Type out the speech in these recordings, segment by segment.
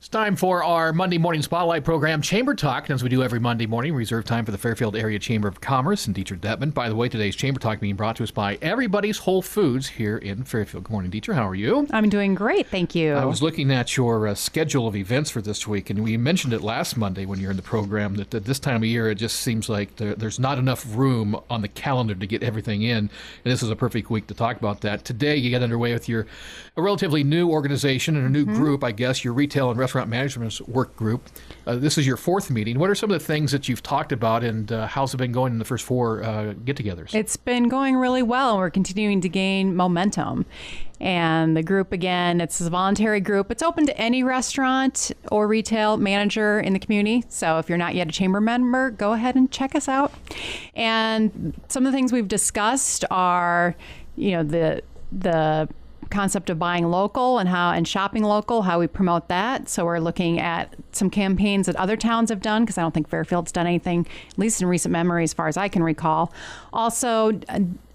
It's time for our Monday morning spotlight program, Chamber Talk. And as we do every Monday morning, we reserve time for the Fairfield Area Chamber of Commerce and Detra Dettmann. By the way, today's Chamber Talk being brought to us by Everybody's Whole Foods here in Fairfield. Good morning, Detra. How are you? I'm doing great, thank you. I was looking at your schedule of events for this week, and we mentioned it last Monday when you're in the program that at this time of year, it just seems like there's not enough room on the calendar to get everything in. And this is a perfect week to talk about that. Today, you get underway with a relatively new organization and a new group, I guess, your Retail and Restaurant Management Work Group. This is your fourth meeting. What are some of the things that you've talked about, and how's it been going in the first four get-togethers? It's been going really well. We're continuing to gain momentum. And the group, again, it's a voluntary group. It's open to any restaurant or retail manager in the community. So if you're not yet a chamber member, go ahead and check us out. And some of the things we've discussed are, the concept of buying local and shopping local, how we promote that. So we're looking at some campaigns that other towns have done, because I don't think Fairfield's done anything, at least in recent memory, as far as I can recall. Also,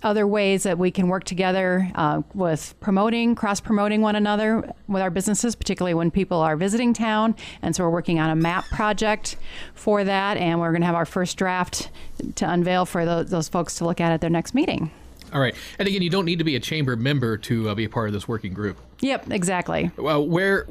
other ways that we can work together with cross-promoting one another with our businesses, particularly when people are visiting town. And so we're working on a map project for that, and we're going to have our first draft to unveil for those folks to look at their next meeting. All right. And again, you don't need to be a chamber member to be a part of this working group. Yep, exactly. Well, where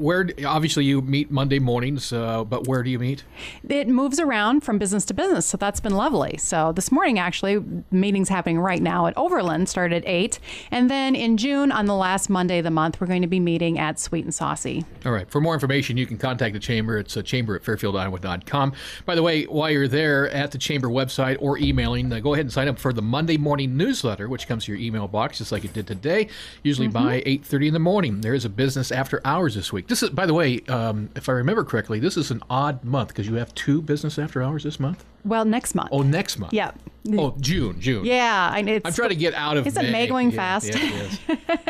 obviously you meet Monday mornings, but where do you meet? It moves around from business to business, so that's been lovely. So this morning, actually, meeting's happening right now at Overland, started at 8. And then in June, on the last Monday of the month, we're going to be meeting at Sweet and Saucy. All right. For more information, you can contact the chamber. It's chamber@fairfieldiowa.com. By the way, while you're there at the chamber website or emailing, go ahead and sign up for the Monday morning newsletter, which comes to your email box, just like it did today, usually by 8:30 in the morning. There is a business after hours this week. This is, by the way, if I remember correctly, this is an odd month because you have 2 business after hours this month? Well, next month. Oh, next month. Yeah. Oh, June. Yeah. I'm trying to get out of Isn't May going fast? Yeah, it is.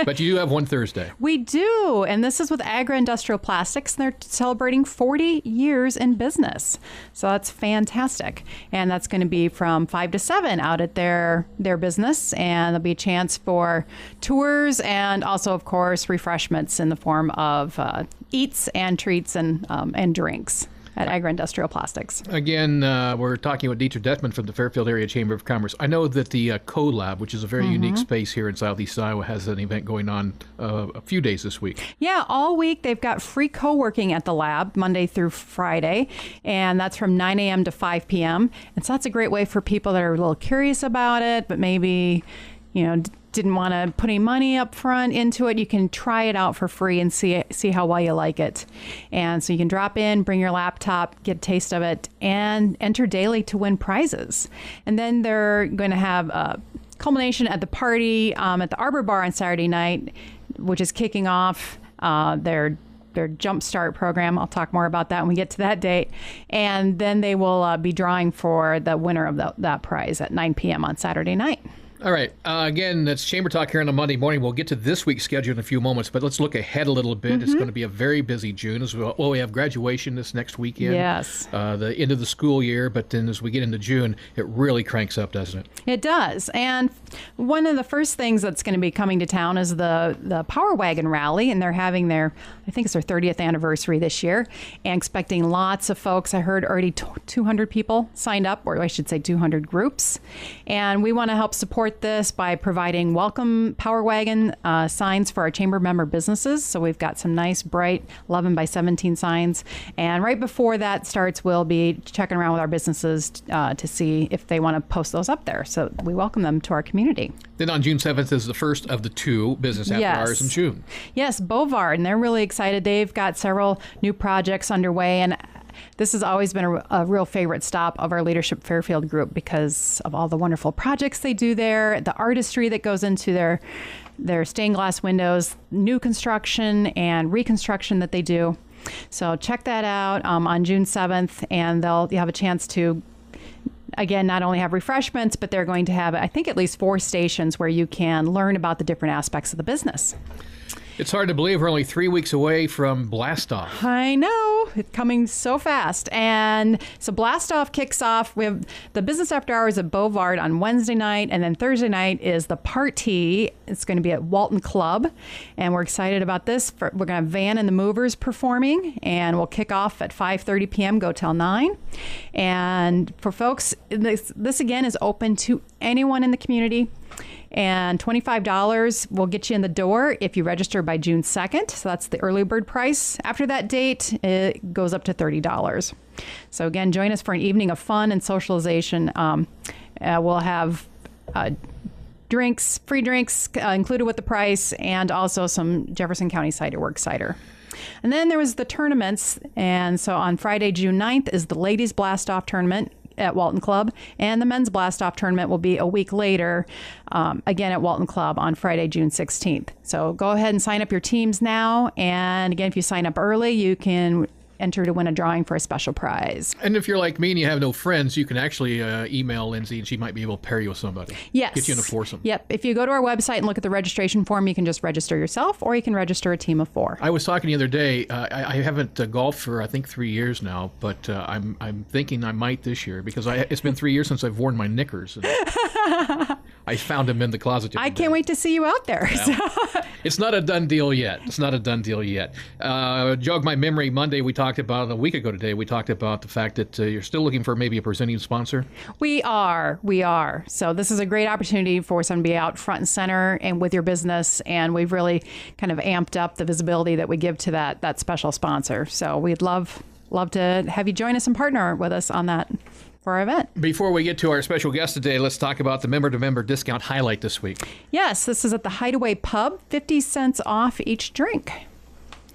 But you do have one Thursday. We do. And this is with Agri-Industrial Plastics. And they're celebrating 40 years in business. So that's fantastic. And that's going to be from 5 to 7 out at their business. And there'll be a chance for tours and also, of course, refreshments in the form of eats and treats and drinks at Agri-Industrial Plastics. Again, we're talking with Detra Dettmann from the Fairfield Area Chamber of Commerce. I know that the Co-Lab, which is a very unique space here in Southeast Iowa, has an event going on a few days this week. Yeah, all week they've got free co-working at the lab, Monday through Friday, and that's from 9 a.m. to 5 p.m. And so that's a great way for people that are a little curious about it, but maybe, didn't want to put any money up front into it. You can try it out for free and see how well you like it. And so you can drop in, bring your laptop, get a taste of it, and enter daily to win prizes. And then they're going to have a culmination at the party at the Arbor Bar on Saturday night, which is kicking off their Jumpstart program. I'll talk more about that when we get to that date. And then they will be drawing for the winner of that prize at 9 p.m. on Saturday night. All right. Again, that's Chamber Talk here on a Monday morning. We'll get to this week's schedule in a few moments, but let's look ahead a little bit. It's going to be a very busy June as well. We have graduation this next weekend. Yes. The end of the school year, but then as we get into June, it really cranks up, doesn't it? It does. And one of the first things that's going to be coming to town is the Power Wagon rally, and they're having I think it's their 30th anniversary this year, and expecting lots of folks. I heard already 200 people signed up, or I should say 200 groups. And we want to help support this by providing welcome Power Wagon signs for our chamber member businesses. So we've got some nice, bright 11 by 17 signs. And right before that starts, we'll be checking around with our businesses to see if they want to post those up there. So we welcome them to our community. Then on June 7th is the first of the 2 business after hours in June. Yes, Bovard, and they're really excited. They've got several new projects underway, and this has always been a real favorite stop of our Leadership Fairfield group because of all the wonderful projects they do there, the artistry that goes into their stained glass windows, new construction and reconstruction that they do. So check that out on June 7th, and you'll have a chance to, again, not only have refreshments, but they're going to have, I think, at least 4 stations where you can learn about the different aspects of the business. It's hard to believe we're only 3 weeks away from Blast Off. I know. It's coming so fast. And so Blast Off kicks off. We have the Business After Hours at Bovard on Wednesday night, and then Thursday night is the party. It's going to be at Walton Club, and we're excited about this. We're going to have Van and the Movers performing, and we'll kick off at 5:30 p.m., go till 9. And for folks, this again is open to anyone in the community. And $25 will get you in the door if you register by June 2nd. So that's the early bird price. After that date, it goes up to $30. So again, join us for an evening of fun and socialization. We'll have drinks, free drinks included with the price, and also some Jefferson County Cider Works cider. And then there was the tournaments. And so on Friday, June 9th is the Ladies Blast Off Tournament at Walton Club, and the Men's Blast Off Tournament will be a week later, again at Walton Club on Friday, June 16th. So go ahead and sign up your teams now, and again, if you sign up early, you can enter to win a drawing for a special prize. And if you're like me and you have no friends, you can actually email Lindsay, and she might be able to pair you with somebody. Yes. Get you in a foursome. Yep. If you go to our website and look at the registration form, you can just register yourself, or you can register a team of 4. I was talking the other day. I haven't golfed for I think 3 years now, but I'm thinking I might this year because it's been 3 years since I've worn my knickers. And I found them in the closet. I can't wait to see you out there. Well, it's not a done deal yet. Jog my memory. Monday a week ago today, we talked about the fact that you're still looking for maybe a presenting sponsor. We are. So this is a great opportunity for someone to be out front and center and with your business. And we've really kind of amped up the visibility that we give to that special sponsor. So we'd love to have you join us and partner with us on that for our event. Before we get to our special guest today, let's talk about the member-to-member discount highlight this week. Yes, this is at the Hideaway Pub, 50 cents off each drink.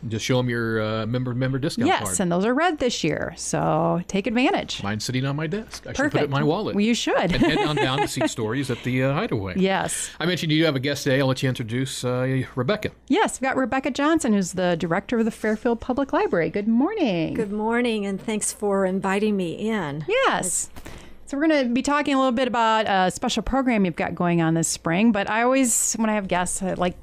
Just show them your member discount card. Yes, and those are red this year, so take advantage. Mine's sitting on my desk. I should Perfect. put it in my wallet. Well, you should. And head on down to see stories at the Hideaway. Yes. I mentioned you have a guest today. I'll let you introduce Rebecca. Yes, we've got Rebecca Johnson, who's the director of the Fairfield Public Library. Good morning. Good morning, and thanks for inviting me in. Yes. So we're going to be talking a little bit about a special program you've got going on this spring, but I always, when I have guests, I like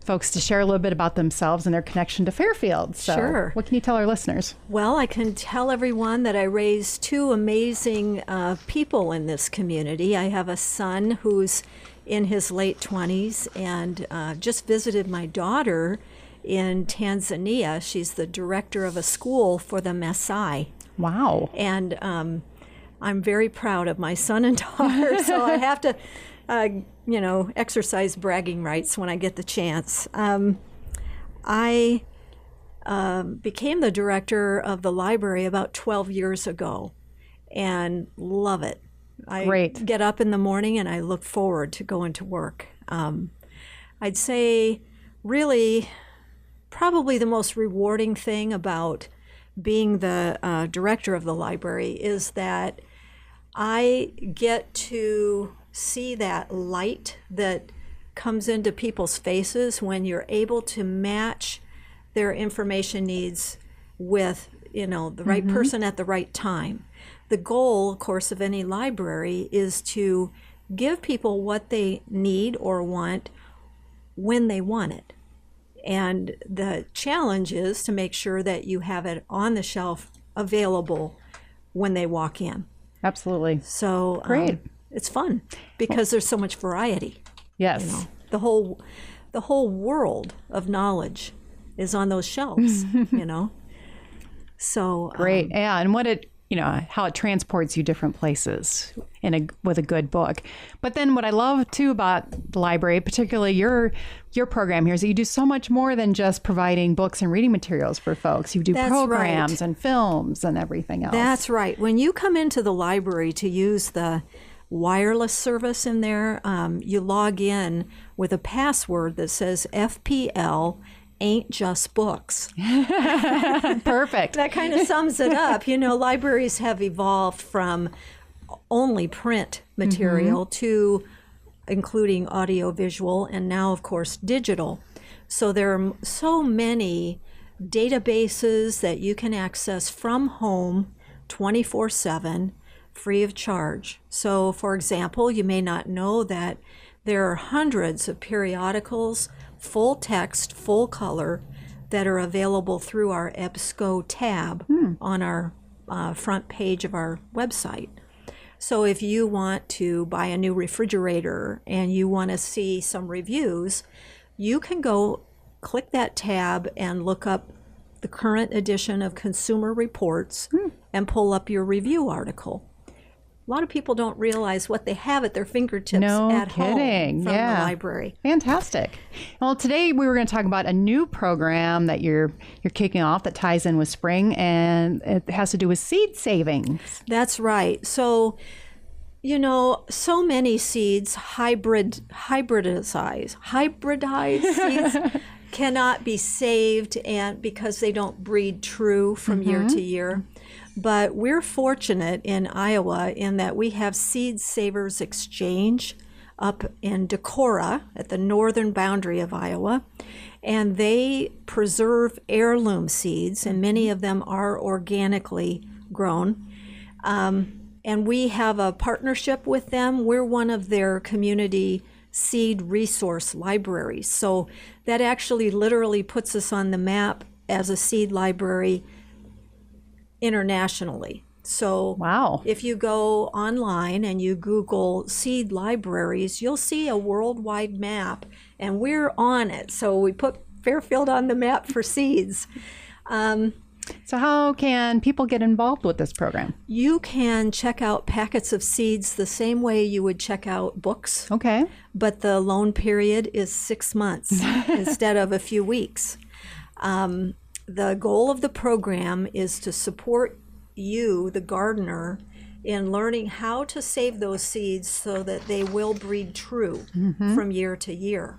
folks to share a little bit about themselves and their connection to Fairfield. So Sure. What can you tell our listeners? Well, I can tell everyone that I raised 2 amazing people in this community. I have a son who's in his late 20s and just visited my daughter in Tanzania. She's the director of a school for the Maasai. Wow. And I'm very proud of my son and daughter, so I have to exercise bragging rights when I get the chance. I became the director of the library about 12 years ago and love it. I get up in the morning and I look forward to going to work. I'd say really probably the most rewarding thing about being the director of the library is that I get to see that light that comes into people's faces when you're able to match their information needs with, the right person at the right time. The goal, of course, of any library is to give people what they need or want when they want it. And the challenge is to make sure that you have it on the shelf available when they walk in. Absolutely. So great. It's fun because there's so much variety. Yes. The whole world of knowledge is on those shelves, So great. Yeah, and how it transports you different places with a good book. But then what I love too about the library, particularly your program here, is that you do so much more than just providing books and reading materials for folks. You do programs and films and everything else. That's right. When you come into the library to use the wireless service in there, you log in with a password that says FPL ain't just books. Perfect. That kind of sums it up. Libraries have evolved from only print material to including audiovisual and now, of course, digital. So there are so many databases that you can access from home 24/7 free of charge. So, for example, you may not know that there are hundreds of periodicals, full text, full color, that are available through our EBSCO tab on our front page of our website. So if you want to buy a new refrigerator and you want to see some reviews, you can go click that tab and look up the current edition of Consumer Reports and pull up your review article. A lot of people don't realize what they have at their fingertips at home from the library. Fantastic. Well, today we were going to talk about a new program that you're kicking off that ties in with spring, and it has to do with seed savings. That's right. So, so many seeds hybridize seeds cannot be saved, and because they don't breed true from year to year. But we're fortunate in Iowa in that we have Seed Savers Exchange up in Decorah at the northern boundary of Iowa. And they preserve heirloom seeds, and many of them are organically grown. And we have a partnership with them. We're one of their community seed resource libraries. So that actually literally puts us on the map as a seed library internationally. So if you go online and you Google seed libraries, you'll see a worldwide map, and we're on it. So we put Fairfield on the map for seeds. So how can people get involved with this program? You can check out packets of seeds the same way you would check out books. Okay. But the loan period is 6 months instead of a few weeks. The goal of the program is to support you, the gardener, in learning how to save those seeds so that they will breed true from year to year.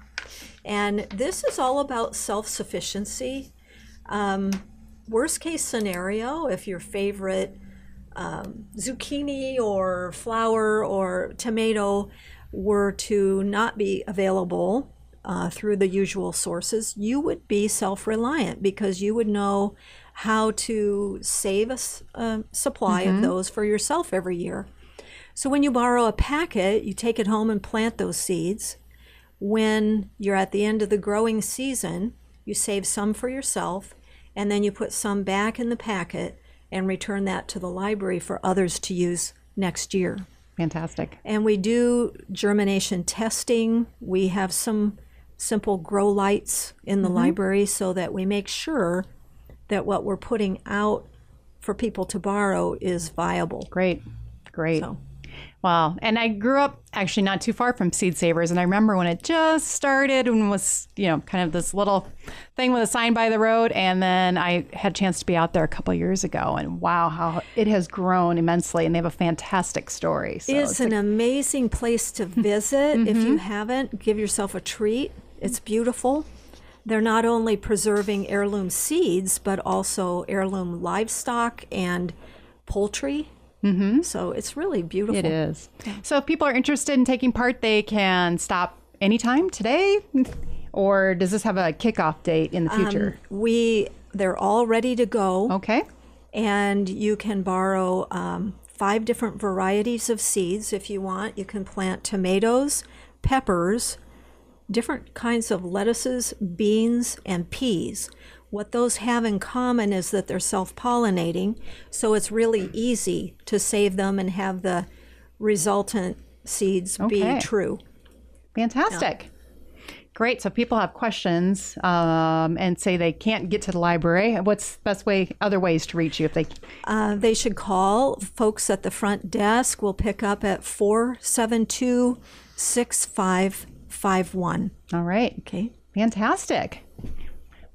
And this is all about self-sufficiency. Worst case scenario, if your favorite zucchini or flower or tomato were to not be available through the usual sources, you would be self-reliant because you would know how to save a supply of those for yourself every year. So when you borrow a packet, you take it home and plant those seeds. When you're at the end of the growing season, you save some for yourself, and then you put some back in the packet and return that to the library for others to use next year. Fantastic. And we do germination testing. We have some simple grow lights in the library so that we make sure that what we're putting out for people to borrow is viable. Great. So. Wow. And I grew up actually not too far from Seed Savers, and I remember when it just started and was, kind of this little thing with a sign by the road, and then I had a chance to be out there a couple of years ago, and wow, how it has grown immensely, and they have a fantastic story. So it's an amazing place to visit. If you haven't, give yourself a treat. It's beautiful. They're not only preserving heirloom seeds, but also heirloom livestock and poultry. So it's really beautiful. It is. So if people are interested in taking part, they can stop anytime today, or does this have a kickoff date in the future? They're all ready to go. Okay. And you can borrow 5 different varieties of seeds if you want. You can plant tomatoes, peppers, different kinds of lettuces, beans, and peas. What those have in common is that they're self-pollinating, so it's really easy to save them and have the resultant seeds be true. Fantastic. Yeah. Great. So if people have questions and say they can't get to the library, what's the best way, other ways to reach you if they... They should call. Folks at the front desk will pick up at 472-6551. All right. Okay. Fantastic.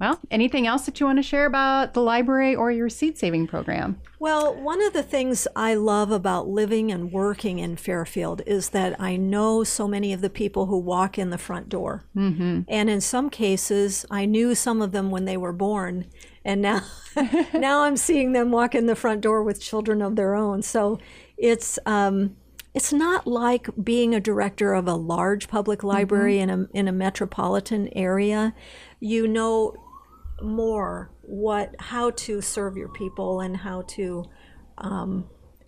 Well, anything else that you want to share about the library or your seed saving program? Well, one of the things I love about living and working in Fairfield is that I know so many of the people who walk in the front door. And in some cases, I knew some of them when they were born. And now, now I'm seeing them walk in the front door with children of their own. So it's not like being a director of a large public library in a metropolitan area. You know more how to serve your people and how to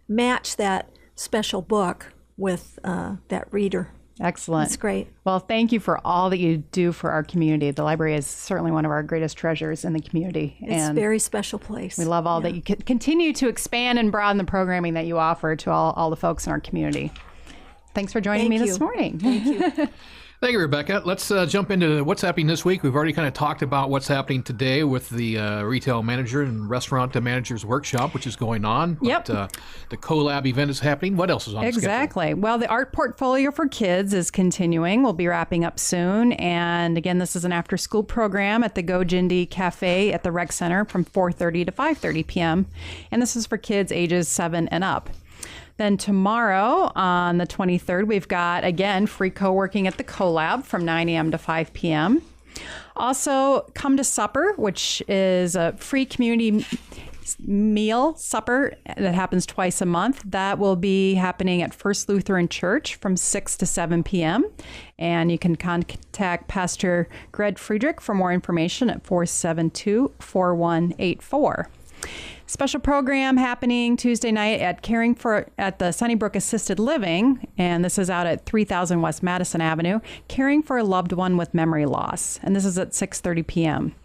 match that special book with that reader. Excellent. It's great. Well, thank you for all that you do for our community. The library is certainly one of our greatest treasures in the community. It's a very special place. We love all that you continue to expand and broaden the programming that you offer to all the folks in our community. Thanks for joining me this morning. Thank you. Thank you, Rebecca. Let's jump into what's happening this week. We've already kind of talked about what's happening today with the retail manager and restaurant managers workshop, which is going on. Yep. But, the collab event is happening. What else is on the schedule? Exactly. Well, the art portfolio for kids is continuing. We'll be wrapping up soon. And again, this is an after-school program at the Go Jindy Cafe at the Rec Center from 4:30 to 5:30 p.m. And this is for kids ages 7 and up. Then tomorrow on the 23rd, we've got, again, free co-working at the CoLab from 9 a.m. to 5 p.m. Also, Come to Supper, which is a free community meal supper that happens twice a month. That will be happening at First Lutheran Church from 6 to 7 p.m. And you can contact Pastor Greg Friedrich for more information at 472-4184. Special program happening Tuesday night at the Sunnybrook Assisted Living, and this is out at 3000 West Madison Avenue, caring for a loved one with memory loss, and this is at 6:30 p.m.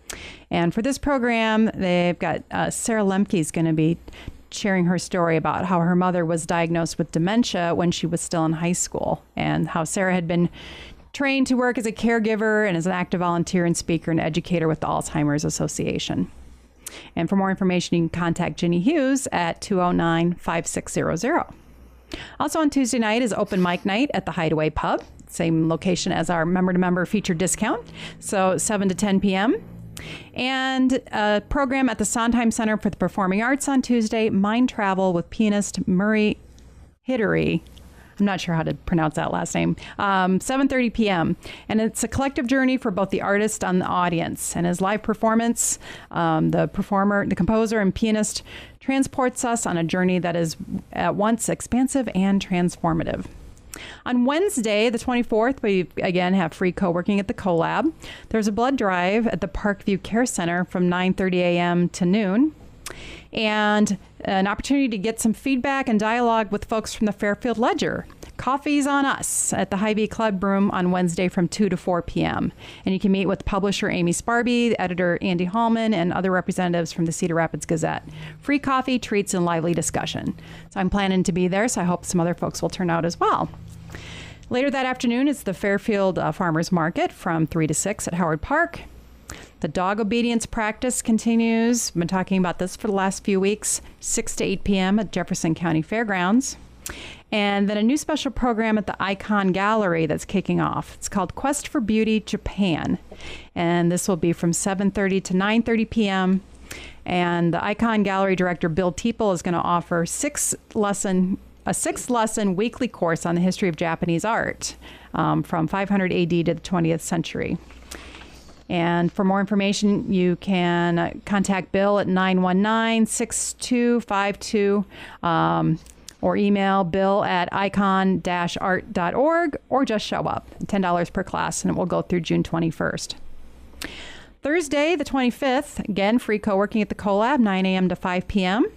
And for this program, they've got Sarah Lemke is going to be sharing her story about how her mother was diagnosed with dementia when she was still in high school, and how Sarah had been trained to work as a caregiver and as an active volunteer and speaker and educator with the Alzheimer's Association. And for more information, you can contact Ginny Hughes at 209-5600. Also on Tuesday night is open mic night at the Hideaway Pub, same location as our member-to-member feature discount, so 7 to 10 p.m. And a program at the Sondheim Center for the Performing Arts on Tuesday, Mind Travel with pianist Murray Hittery. I'm not sure how to pronounce that last name. 7:30 p.m. And it's a collective journey for both the artist and the audience. And his live performance, the composer, and pianist transports us on a journey that is at once expansive and transformative. On Wednesday, the 24th, we again have free co-working at the CoLab. There's a blood drive at the Parkview Care Center from 9:30 a.m. to noon. And an opportunity to get some feedback and dialogue with folks from the Fairfield Ledger. Coffee's on us at the Hy-Vee Club Room on Wednesday from 2 to 4 p.m. And you can meet with publisher Amy Sparby, editor Andy Hallman, and other representatives from the Cedar Rapids Gazette. Free coffee, treats, and lively discussion. So I'm planning to be there, so I hope some other folks will turn out as well. Later that afternoon is the Fairfield Farmers Market from 3 to 6 at Howard Park. The dog obedience practice continues. I've been talking about this for the last few weeks, 6 to 8 p.m. at Jefferson County Fairgrounds. And then a new special program at the Icon Gallery that's kicking off. It's called Quest for Beauty Japan. And this will be from 7:30 to 9:30 p.m. And the Icon Gallery director, Bill Teeple, is going to offer a six-lesson weekly course on the history of Japanese art from 500 AD to the 20th century. And for more information, you can contact Bill at 919-6252 or email bill at icon-art.org or just show up. $10 per class, and it will go through June 21st. Thursday, the 25th, again, free co-working at the CoLab, 9 a.m. to 5 p.m.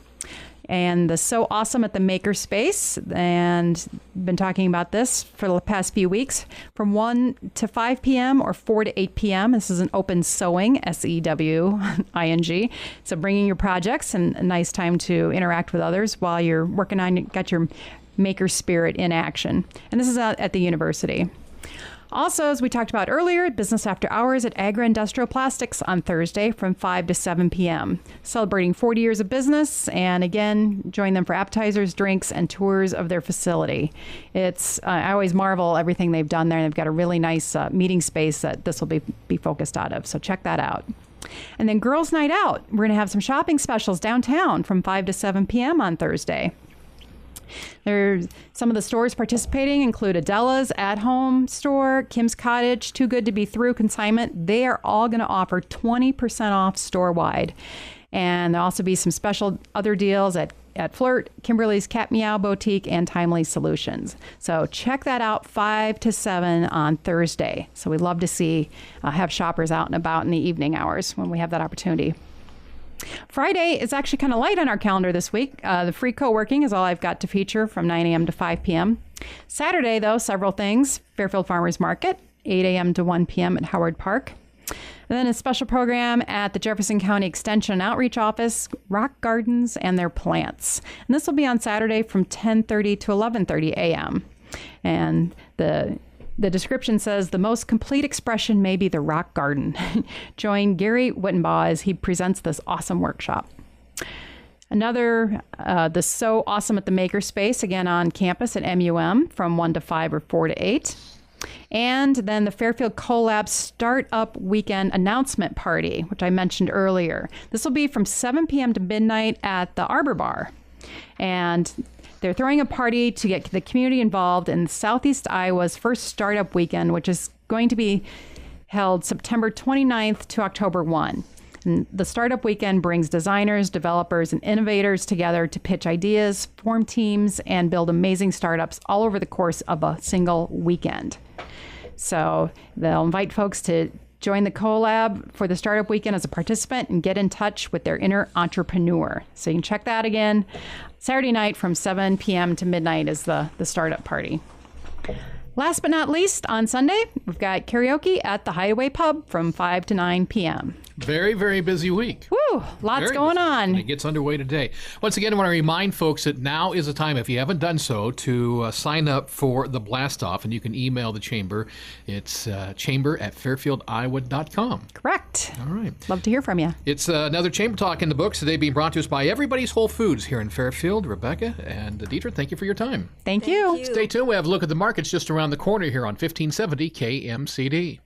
And the So Awesome at the Makerspace, and been talking about this for the past few weeks, from 1 to 5 p.m. or 4 to 8 p.m. This is an open sewing, SEWING. So bringing your projects and a nice time to interact with others while you're working on, got your maker spirit in action. And this is at the university. Also, as we talked about earlier, business after hours at Agra Industrial Plastics on Thursday from 5 to 7 p.m. Celebrating 40 years of business, and again, join them for appetizers, drinks, and tours of their facility. It's I always marvel everything they've done there. They've got a really nice meeting space that this will be focused out of, so check that out. And then Girls Night Out. We're going to have some shopping specials downtown from 5 to 7 p.m. on Thursday. Some of the stores participating include Adela's At Home Store, Kim's Cottage, Too Good to Be Through Consignment. They are all going to offer 20% off store-wide. And there'll also be some special other deals at Flirt, Kimberly's Cat Meow Boutique, and Timely Solutions. So check that out 5 to 7 on Thursday. So we'd love to have shoppers out and about in the evening hours when we have that opportunity. Friday is actually kind of light on our calendar this week. The free co-working is all I've got to feature from 9 a.m. to 5 p.m. Saturday, though, several things. Fairfield Farmers Market, 8 a.m. to 1 p.m. at Howard Park. And then a special program at the Jefferson County Extension and Outreach Office, Rock Gardens and Their Plants. And this will be on Saturday from 10:30 to 11:30 a.m. And the description says the most complete expression may be the rock garden. Join Gary Wittenbaugh as he presents this awesome workshop. Another, the So Awesome at the Makerspace, again on campus at MUM from 1 to 5 or 4 to 8. And then the Fairfield Collab Startup Weekend Announcement Party, which I mentioned earlier. This will be from 7 p.m. to midnight at the Arbor Bar. And they're throwing a party to get the community involved in Southeast Iowa's first startup weekend, which is going to be held September 29th to October 1. And the startup weekend brings designers, developers, and innovators together to pitch ideas, form teams, and build amazing startups all over the course of a single weekend. So they'll invite folks to join the collab for the startup weekend as a participant and get in touch with their inner entrepreneur. So you can check that again. Saturday night from 7 p.m. to midnight is the startup party. Last but not least, on Sunday, we've got karaoke at the Hideaway Pub from 5 to 9 p.m. Very, very busy week. Woo! Lots going on. And it gets underway today. Once again, I want to remind folks that now is the time, if you haven't done so, to sign up for the Blast-Off, and you can email the Chamber. It's chamber@fairfieldiowa.com. Correct. All right. Love to hear from you. It's another Chamber Talk in the books today, being brought to us by Everybody's Whole Foods here in Fairfield. Rebecca and Detra, thank you for your time. Thank you. Stay tuned. We have a look at the markets just around the corner here on 1570 KMCD.